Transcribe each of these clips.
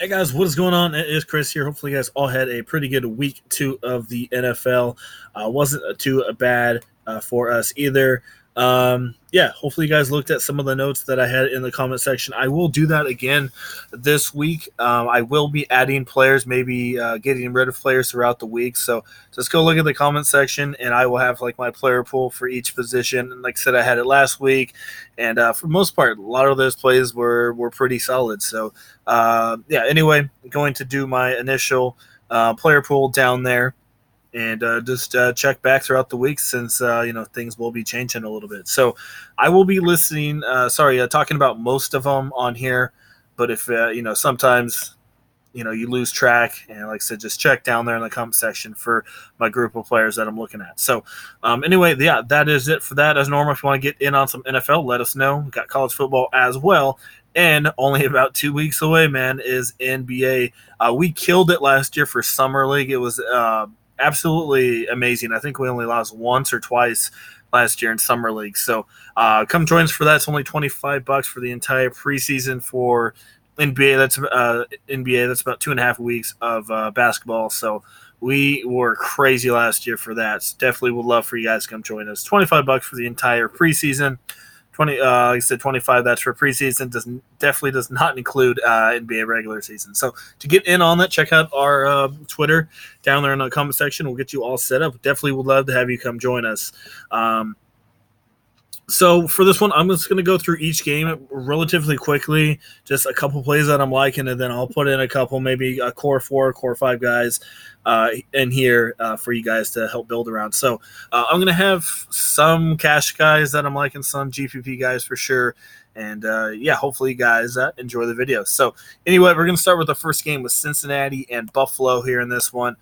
Hey guys, what is going on? It is Chris here. Hopefully, you guys all had a pretty good week two of the NFL. Wasn't too bad for us either. Yeah, hopefully, you guys looked at some of the notes that I had in the comment section. I will do that again this week. I will be adding players, maybe getting rid of players throughout the week. So just go look at the comment section, and I will have like my player pool for each position. And like I said, I had it last week, and for the most part, a lot of those plays were pretty solid. So yeah, anyway, I'm going to do my initial player pool down there and just check back throughout the week since things will be changing a little bit. So I will be listening. Talking about most of them on here, but if sometimes you lose track, and like I said, just check down there in the comment section for my group of players that I'm looking at. So anyway, yeah, that is it for that. As normal, if you want to get in on some NFL, let us know. We've got college football as well. And only about 2 weeks away, man, is NBA. We killed it last year for Summer League. It was absolutely amazing. I think we only lost once or twice last year in Summer League. So come join us for that. It's only $25 for the entire preseason for NBA. That's about 2.5 weeks of basketball. So we were crazy last year for that. So definitely would love for you guys to come join us. $25 for the entire preseason. 20, like I said, 25. That's for preseason. Definitely does not include NBA regular season. So to get in on that, check out our Twitter down there in the comment section. We'll get you all set up. Definitely would love to have you come join us. So for this one, I'm just going to go through each game relatively quickly, just a couple plays that I'm liking, and then I'll put in a couple, maybe a core 4, core 5 guys in here for you guys to help build around. So I'm going to have some cash guys that I'm liking, some GPP guys for sure. And yeah, hopefully you guys enjoy the video. So anyway, we're going to start with the first game with Cincinnati and Buffalo here in this one.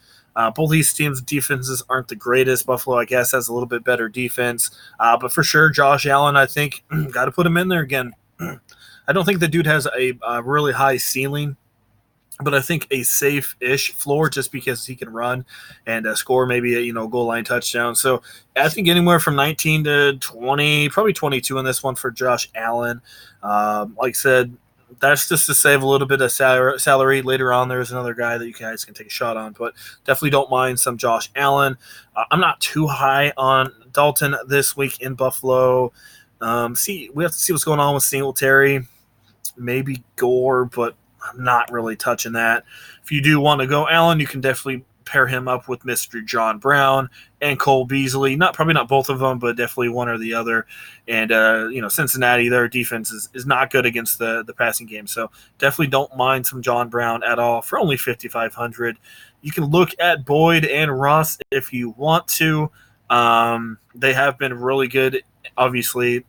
Both these teams' defenses aren't the greatest. Buffalo, I guess, has a little bit better defense. But for sure, Josh Allen, I think, got to put him in there again. I don't think the dude has a really high ceiling, but I think a safe-ish floor just because he can run and score maybe a goal line touchdown. So I think anywhere from 19 to 20, probably 22 in this one for Josh Allen. Like I said, that's just to save a little bit of salary. Later on, there's another guy that you guys can take a shot on, but definitely don't mind some Josh Allen. I'm not too high on Dalton this week in Buffalo. We have to see what's going on with Singletary, maybe Gore, but I'm not really touching that. If you do want to go Allen, you can definitely pair him up with Mr. John Brown and Cole Beasley. Probably not both of them, but definitely one or the other. And Cincinnati, their defense is not good against the passing game, so definitely don't mind some John Brown at all for only $5,500. You can look at Boyd and Ross if you want to. They have been really good, obviously,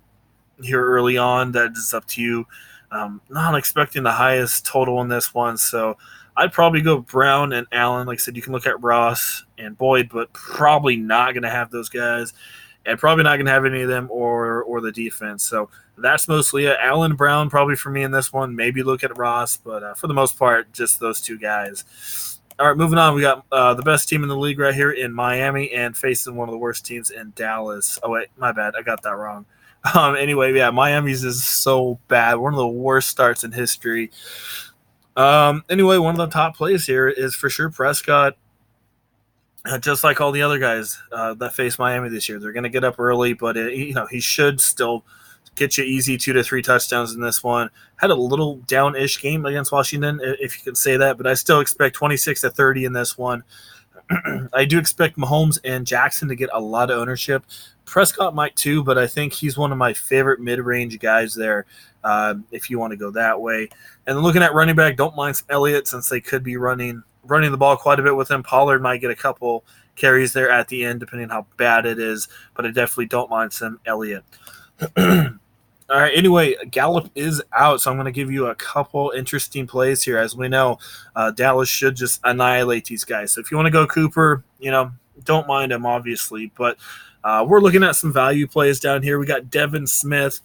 here early on. That is up to you. Not expecting the highest total in this one, so I'd probably go Brown and Allen. Like I said, you can look at Ross and Boyd, but probably not going to have those guys, and probably not going to have any of them or the defense. So that's mostly it. Allen, Brown probably for me in this one. Maybe look at Ross, but for the most part, just those two guys. All right, moving on. We got the best team in the league right here in Miami and facing one of the worst teams in Dallas. Oh, wait, my bad. I got that wrong. Anyway, yeah, Miami's is so bad. One of the worst starts in history. Anyway, one of the top plays here is for sure Prescott. Just like all the other guys that face Miami this year, they're going to get up early, but he should still get you easy 2 to 3 touchdowns in this one. Had a little down-ish game against Washington, if you can say that, but I still expect 26 to 30 in this one. I do expect Mahomes and Jackson to get a lot of ownership. Prescott might too, but I think he's one of my favorite mid-range guys there if you want to go that way. And then looking at running back, don't mind some Elliott since they could be running the ball quite a bit with him. Pollard might get a couple carries there at the end depending on how bad it is, but I definitely don't mind some Elliott. All right, anyway, Gallup is out, so I'm going to give you a couple interesting plays here. As we know, Dallas should just annihilate these guys. So if you want to go Cooper, don't mind him, obviously. But we're looking at some value plays down here. We got Devin Smith.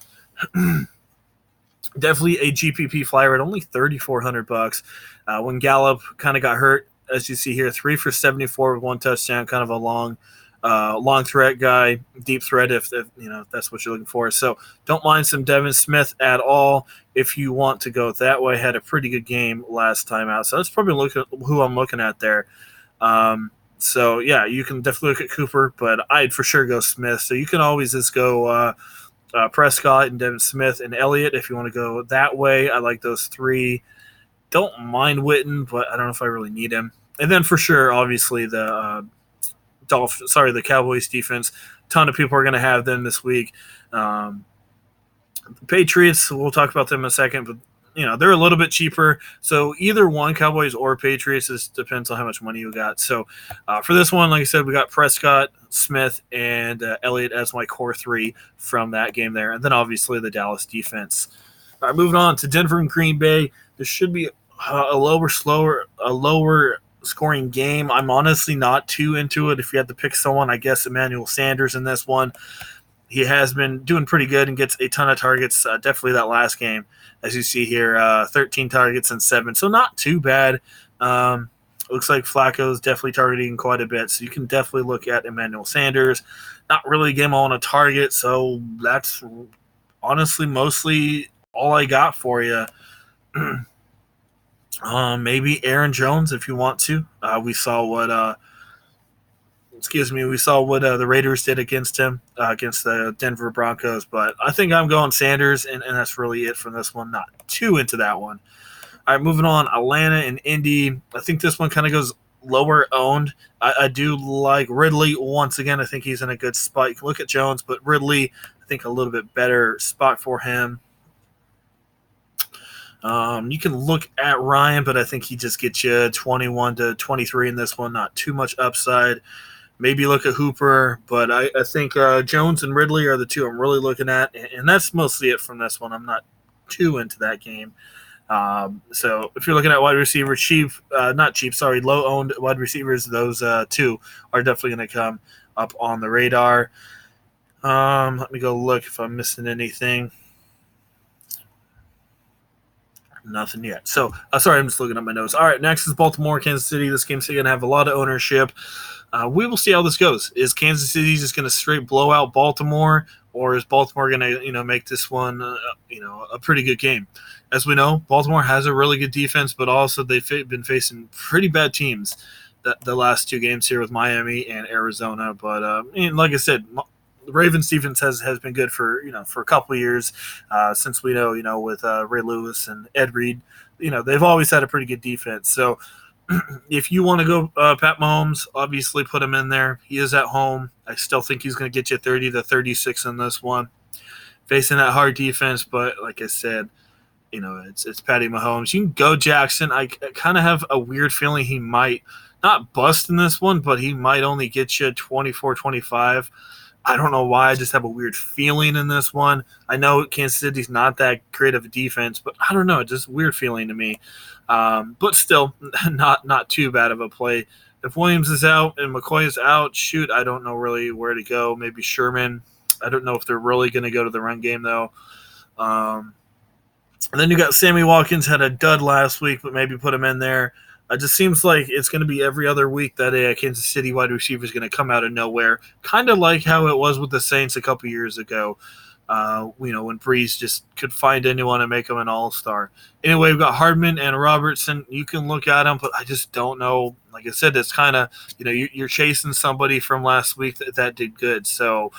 Definitely a GPP flyer at only $3,400. When Gallup kind of got hurt, as you see here, 3 for 74 with 1 touchdown, kind of a long long threat guy, deep threat if that's what you're looking for. So don't mind some Devin Smith at all if you want to go that way. Had a pretty good game last time out, so that's probably who I'm looking at there. So yeah, you can definitely look at Cooper, but I'd for sure go Smith. So you can always just go Prescott and Devin Smith and Elliott if you want to go that way. I like those three. Don't mind Witten, but I don't know if I really need him. And then for sure, obviously the the Cowboys defense. A ton of people are going to have them this week. The Patriots, we'll talk about them in a second, but they're a little bit cheaper. So either one, Cowboys or Patriots, just depends on how much money you got. So for this one, like I said, we got Prescott, Smith, and Elliott as my core three from that game there. And then obviously the Dallas defense. All right, moving on to Denver and Green Bay. This should be a lower scoring game. I'm honestly not too into it. If you had to pick someone, I guess Emmanuel Sanders in this one. He has been doing pretty good and gets a ton of targets. Definitely that last game, as you see here, 13 targets and 7. So not too bad. Looks like Flacco's definitely targeting quite a bit. So you can definitely look at Emmanuel Sanders. Not really a game on a target. So that's honestly mostly all I got for you. Maybe Aaron Jones if you want to. We saw what the Raiders did against him, against the Denver Broncos. But I think I'm going Sanders, and that's really it from this one. Not too into that one. All right, moving on. Atlanta and Indy. I think this one kind of goes lower owned. I do like Ridley once again. I think he's in a good spot. You can look at Jones, but Ridley, I think a little bit better spot for him. You can look at Ryan, but I think he just gets you 21 to 23 in this one. Not too much upside. Maybe look at Hooper, but I think Jones and Ridley are the two I'm really looking at, and that's mostly it from this one. I'm not too into that game. So if you're looking at wide receiver, low-owned wide receivers, those two are definitely going to come up on the radar. Let me go look if I'm missing anything. Nothing yet. So, sorry, I'm just looking at my notes. All right, next is Baltimore, Kansas City. This game's going to have a lot of ownership. We will see how this goes. Is Kansas City just going to straight blow out Baltimore, or is Baltimore going to, make this one, a pretty good game? As we know, Baltimore has a really good defense, but also they've been facing pretty bad teams the last two games here with Miami and Arizona. But like I said, the Ravens defense has been good for a couple of years since we know with Ray Lewis and Ed Reed. They've always had a pretty good defense. So if you want to go Pat Mahomes, obviously put him in there. He is at home. I still think he's going to get you 30 to 36 in this one, facing that hard defense. But like I said, it's Patty Mahomes. You can go Jackson. I kind of have a weird feeling he might not bust in this one, but he might only get you 24, 25. I don't know why. I just have a weird feeling in this one. I know Kansas City's not that great of a defense, but I don't know. Just a weird feeling to me. But still, not too bad of a play. If Williams is out and McCoy is out, shoot, I don't know really where to go. Maybe Sherman. I don't know if they're really going to go to the run game, though. And then you got Sammy Watkins, had a dud last week, but maybe put him in there. It just seems like it's going to be every other week that a Kansas City wide receiver is going to come out of nowhere, kind of like how it was with the Saints a couple years ago. When Breeze just could find anyone and make him an all-star. Anyway, we've got Hardman and Robertson. You can look at them, but I just don't know. Like I said, it's kind of, you're chasing somebody from last week that did good. So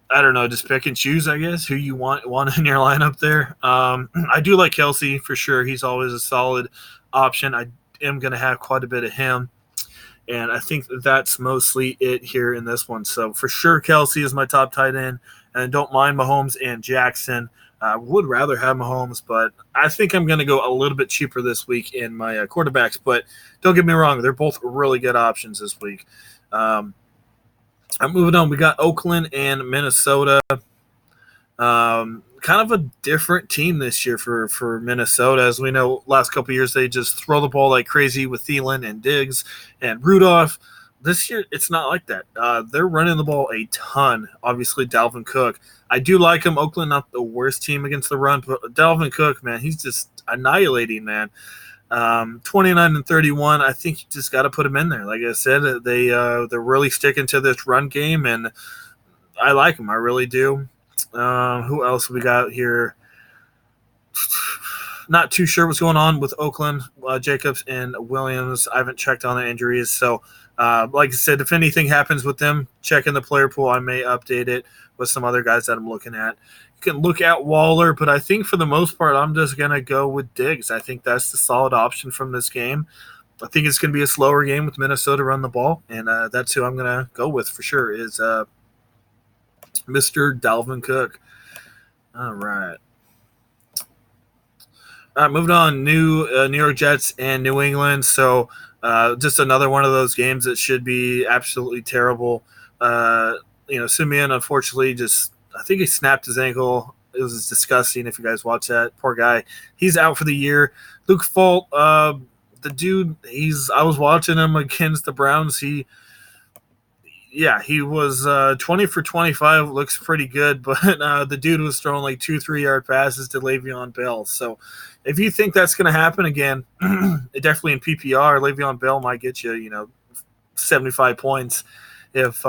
I don't know, just pick and choose, I guess, who you want in your lineup there. I do like Kelsey for sure. He's always a solid option. I am going to have quite a bit of him. And I think that's mostly it here in this one. So for sure, Kelsey is my top tight end. And don't mind Mahomes and Jackson. I would rather have Mahomes, but I think I'm going to go a little bit cheaper this week in my quarterbacks. But don't get me wrong, they're both really good options this week. I'm moving on. We got Oakland and Minnesota. Kind of a different team this year for Minnesota. As we know, last couple of years, they just throw the ball like crazy with Thielen and Diggs and Rudolph. This year, it's not like that. They're running the ball a ton. Obviously, Dalvin Cook. I do like him. Oakland, not the worst team against the run, but Dalvin Cook, man, he's just annihilating, man. 29 and 31. I think you just got to put them in there. Like I said, they're really sticking to this run game, and I like them. I really do. Who else we got here? Not too sure what's going on with Oakland, Jacobs and Williams. I haven't checked on the injuries. So, like I said, if anything happens with them, check in the player pool. I may update it with some other guys that I'm looking at. You can look at Waller, but I think for the most part, I'm just going to go with Diggs. I think that's the solid option from this game. I think it's going to be a slower game with Minnesota run the ball, and that's who I'm going to go with for sure is Mr. Dalvin Cook. All right. Moving on, New York Jets and New England. So just another one of those games that should be absolutely terrible. Simeon, unfortunately, I think he snapped his ankle. It was disgusting if you guys watch that. Poor guy. He's out for the year. Luke Falk, the dude, I was watching him against the Browns. He was 20 for 25. Looks pretty good, but the dude was throwing like 2-3 yard passes to Le'Veon Bell. So if you think that's going to happen again, definitely in PPR, Le'Veon Bell might get you, 75 points if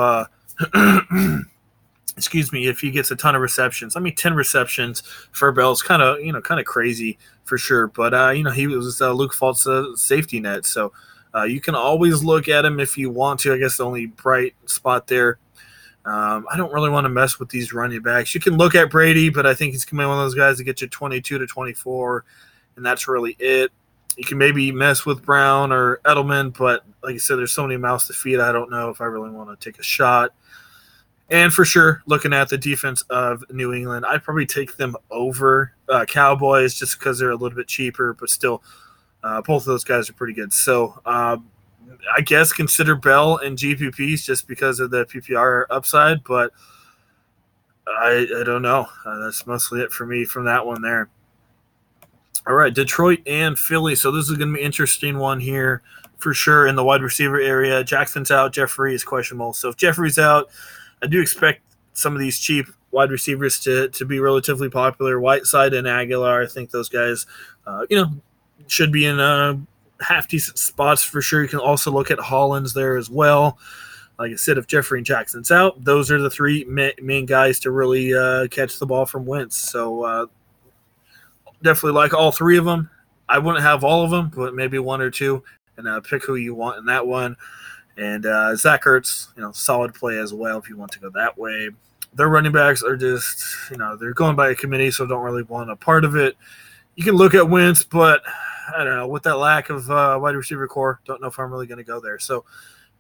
if he gets a ton of receptions. 10 receptions for Bell is kind of crazy for sure. But he was Luke Falk's safety net, so. You can always look at him if you want to. I guess the only bright spot there. I don't really want to mess with these running backs. You can look at Brady, but I think he's going to be one of those guys that get you 22 to 24, and that's really it. You can maybe mess with Brown or Edelman, but like I said, there's so many mouths to feed. I don't know if I really want to take a shot. And for sure, looking at the defense of New England, I'd probably take them over Cowboys just because they're a little bit cheaper, but still – both of those guys are pretty good. So I guess consider Bell and GPPs just because of the PPR upside, but I don't know. That's mostly it for me from that one there. All right, Detroit and Philly. So this is going to be an interesting one here for sure in the wide receiver area. Jackson's out. Jeffrey is questionable. So if Jeffrey's out, I do expect some of these cheap wide receivers to be relatively popular. Whiteside and Aguilar, I think those guys, should be in half-decent spots for sure. You can also look at Hollins there as well. Like I said, if Jeffrey and Jackson's out, those are the three main guys to really catch the ball from Wentz. So definitely like all three of them. I wouldn't have all of them, but maybe one or two, and pick who you want in that one. And Zach Ertz, solid play as well if you want to go that way. Their running backs are just, they're going by a committee, so don't really want a part of it. You can look at Wentz, but I don't know. With that lack of wide receiver core, don't know if I'm really going to go there. So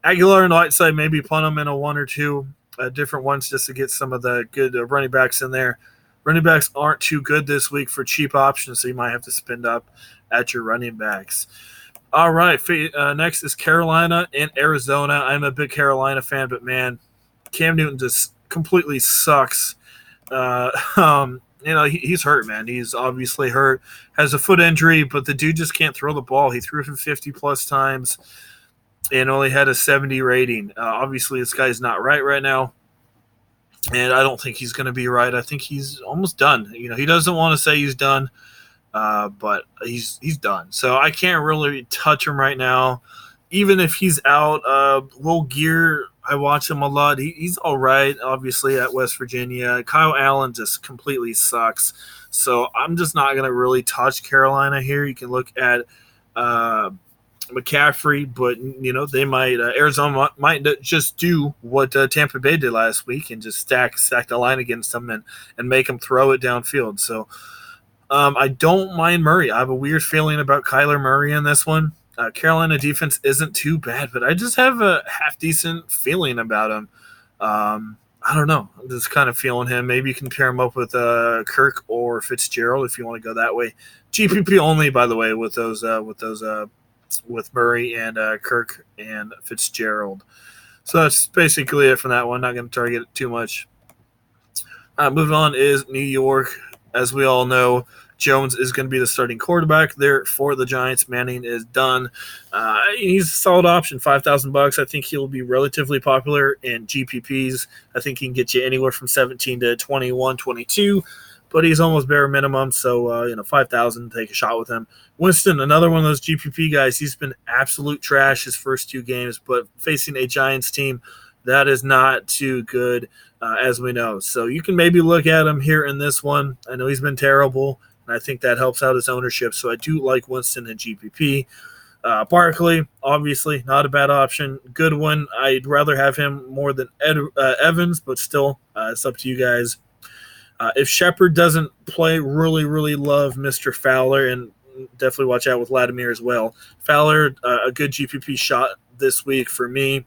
Aguilar and Whiteside, maybe punt them in a one or two different ones just to get some of the good running backs in there. Running backs aren't too good this week for cheap options, so you might have to spend up at your running backs. All right, next is Carolina and Arizona. I'm a big Carolina fan, but, man, Cam Newton just completely sucks. He's hurt, man. He's obviously hurt, has a foot injury, but the dude just can't throw the ball. He threw for 50-plus times and only had a 70 rating. Obviously, this guy's not right now, and I don't think he's going to be right. I think he's almost done. He doesn't want to say he's done, but he's done. So I can't really touch him right now. Even if he's out, Will Gear, I watch him a lot. He's all right, obviously, at West Virginia. Kyle Allen just completely sucks. So I'm just not going to really touch Carolina here. You can look at McCaffrey, but, they might Arizona might just do what Tampa Bay did last week and just stack the line against them and make them throw it downfield. So I don't mind Murray. I have a weird feeling about Kyler Murray in this one. Carolina defense isn't too bad, but I just have a half-decent feeling about him. I don't know. I'm just kind of feeling him. Maybe you can pair him up with Kirk or Fitzgerald if you want to go that way. GPP only, by the way, with with Murray and Kirk and Fitzgerald. So that's basically it from that one. Not going to target it too much. Moving on is New York. As we all know, Jones is going to be the starting quarterback there for the Giants. Manning is done. He's a solid option, $5,000. I think he'll be relatively popular in GPPs. I think he can get you anywhere from 17 to 21, 22. but he's almost bare minimum. So, 5,000, take a shot with him. Winston, another one of those GPP guys. He's been absolute trash his first 2 games, but facing a Giants team that is not too good, as we know. So you can maybe look at him here in this one. I know he's been terrible, and I think that helps out his ownership. So I do like Winston in GPP. Barkley, obviously, not a bad option. Good one. I'd rather have him more than Evans, but still, it's up to you guys. If Shepard doesn't play, really love Mr. Fowler, and definitely watch out with Latimer as well. Fowler, a good GPP shot this week for me.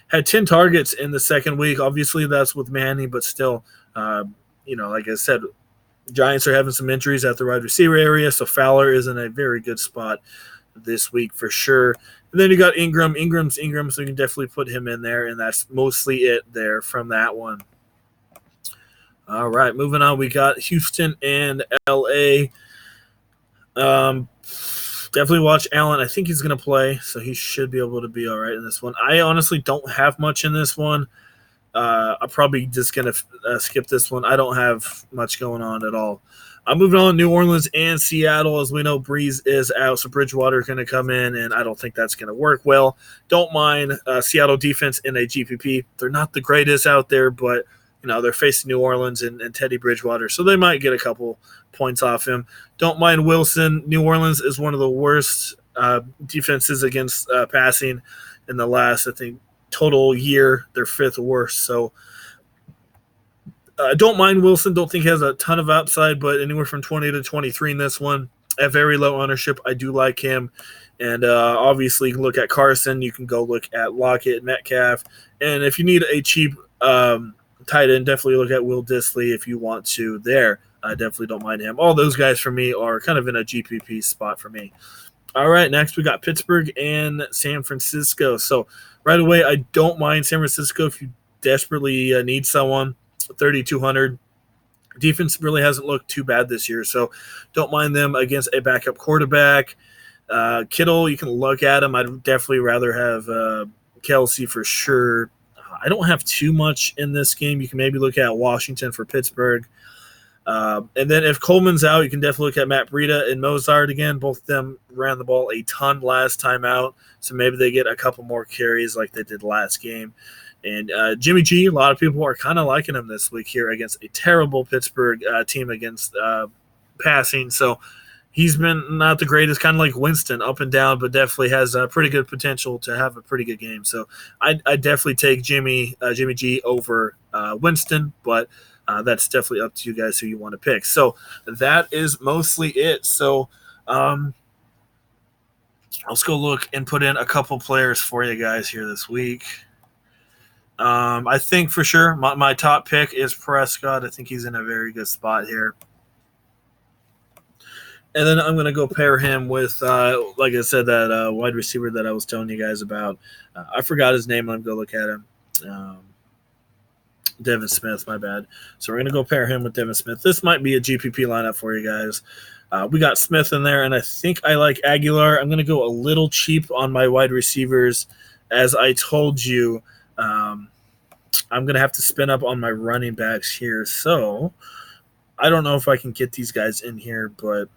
Had 10 targets in the second week. Obviously, that's with Manny, but still, like I said, Giants are having some injuries at the wide receiver area, so Fowler is in a very good spot this week for sure. And then you got Ingram. Ingram's, so you can definitely put him in there, and that's mostly it there from that one. All right, moving on. We got Houston and LA. Definitely watch Allen. I think he's going to play, so he should be able to be all right in this one. I honestly don't have much in this one. I'm probably just going to skip this one. I don't have much going on at all. I'm moving on to New Orleans and Seattle. As we know, Breeze is out, so Bridgewater is going to come in, and I don't think that's going to work well. Don't mind Seattle defense in a GPP. They're not the greatest out there, but they're facing New Orleans and Teddy Bridgewater, so they might get a couple points off him. Don't mind Wilson. New Orleans is one of the worst defenses against passing in the last, I think, total year. They're 5th worst, so don't mind Wilson. Don't think he has a ton of upside, but anywhere from 20 to 23 in this one. At very low ownership, I do like him. And obviously, you can look at Carson. You can go look at Lockett, Metcalf. And if you need a cheap tight end, definitely look at Will Dissly if you want to there. I definitely don't mind him. All those guys for me are kind of in a GPP spot for me. All right, next we got Pittsburgh and San Francisco. So right away, I don't mind San Francisco if you desperately need someone. 3,200. Defense really hasn't looked too bad this year, so don't mind them against a backup quarterback. Kittle, you can look at him. I'd definitely rather have Kelsey for sure. I don't have too much in this game. You can maybe look at Washington for Pittsburgh. And then if Coleman's out, you can definitely look at Matt Breida and Mozart again. Both of them ran the ball a ton last time out, so maybe they get a couple more carries like they did last game. And Jimmy G, a lot of people are kind of liking him this week here against a terrible Pittsburgh team against passing. So he's been not the greatest, kind of like Winston, up and down, but definitely has a pretty good potential to have a pretty good game. So I definitely take Jimmy G over Winston, but that's definitely up to you guys who you want to pick. So that is mostly it. So let's go look and put in a couple players for you guys here this week. I think for sure my top pick is Prescott. I think he's in a very good spot here. And then I'm going to go pair him with, like I said, that wide receiver that I was telling you guys about. I forgot his name. Let me go look at him. Devin Smith, my bad. So we're going to go pair him with Devin Smith. This might be a GPP lineup for you guys. We got Smith in there, and I think I like Aguilar. I'm going to go a little cheap on my wide receivers. As I told you, I'm going to have to spin up on my running backs here. So I don't know if I can get these guys in here, but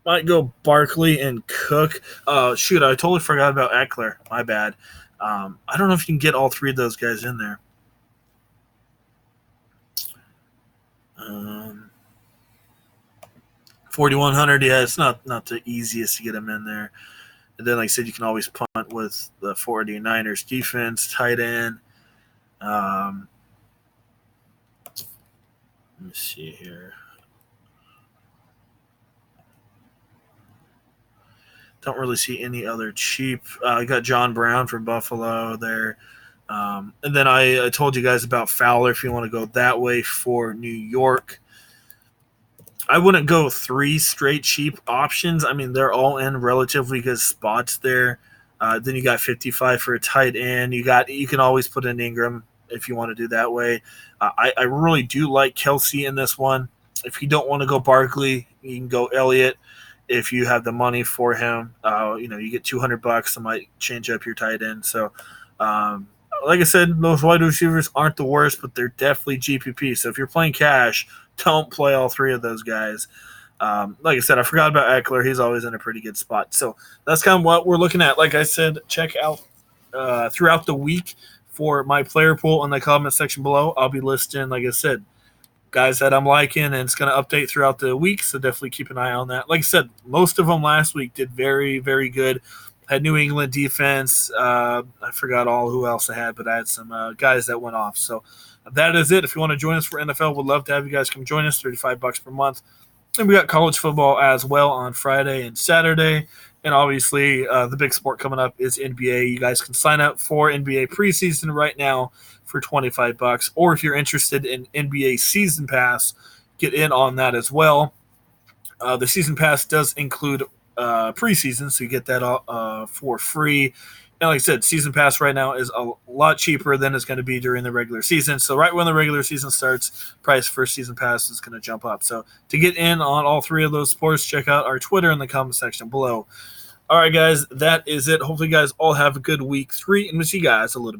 might go Barkley and Cook. Shoot, I totally forgot about Eckler. My bad. I don't know if you can get all 3 of those guys in there. 4,100, yeah, it's not the easiest to get them in there. And then, like I said, you can always punt with the 49ers defense, tight end. Let me see here. Don't really see any other cheap. I got John Brown from Buffalo there. And then I told you guys about Fowler if you want to go that way for New York. I wouldn't go 3 straight cheap options. I mean, they're all in relatively good spots there. Then you got 55 for a tight end. You can always put in Ingram if you want to do that way. I really do like Kelsey in this one. If you don't want to go Barkley, you can go Elliott. If you have the money for him, you get $200. I might change up your tight end. So like I said, those wide receivers aren't the worst, but they're definitely GPP. So if you're playing cash, don't play all three of those guys. Like I said, I forgot about Eckler. He's always in a pretty good spot. So that's kind of what we're looking at. Like I said, check out throughout the week for my player pool in the comment section below. I'll be listing, like I said, guys that I'm liking, and it's going to update throughout the week. So definitely keep an eye on that. Like I said, most of them last week did very, very good. Had New England defense. I forgot all who else I had, but I had some guys that went off. So that is it. If you want to join us for NFL, we'd love to have you guys come join us. $35 per month. And we got college football as well on Friday and Saturday. And obviously, the big sport coming up is NBA. You guys can sign up for NBA preseason right now for $25. Or if you're interested in NBA season pass, get in on that as well. The season pass does include preseason, so you get that for free. And like I said, season pass right now is a lot cheaper than it's going to be during the regular season. So right when the regular season starts, price for season pass is going to jump up. So to get in on all three of those sports, check out our Twitter in the comment section below. All right, guys, that is it. Hopefully you guys all have a good week 3, and we'll see you guys a little bit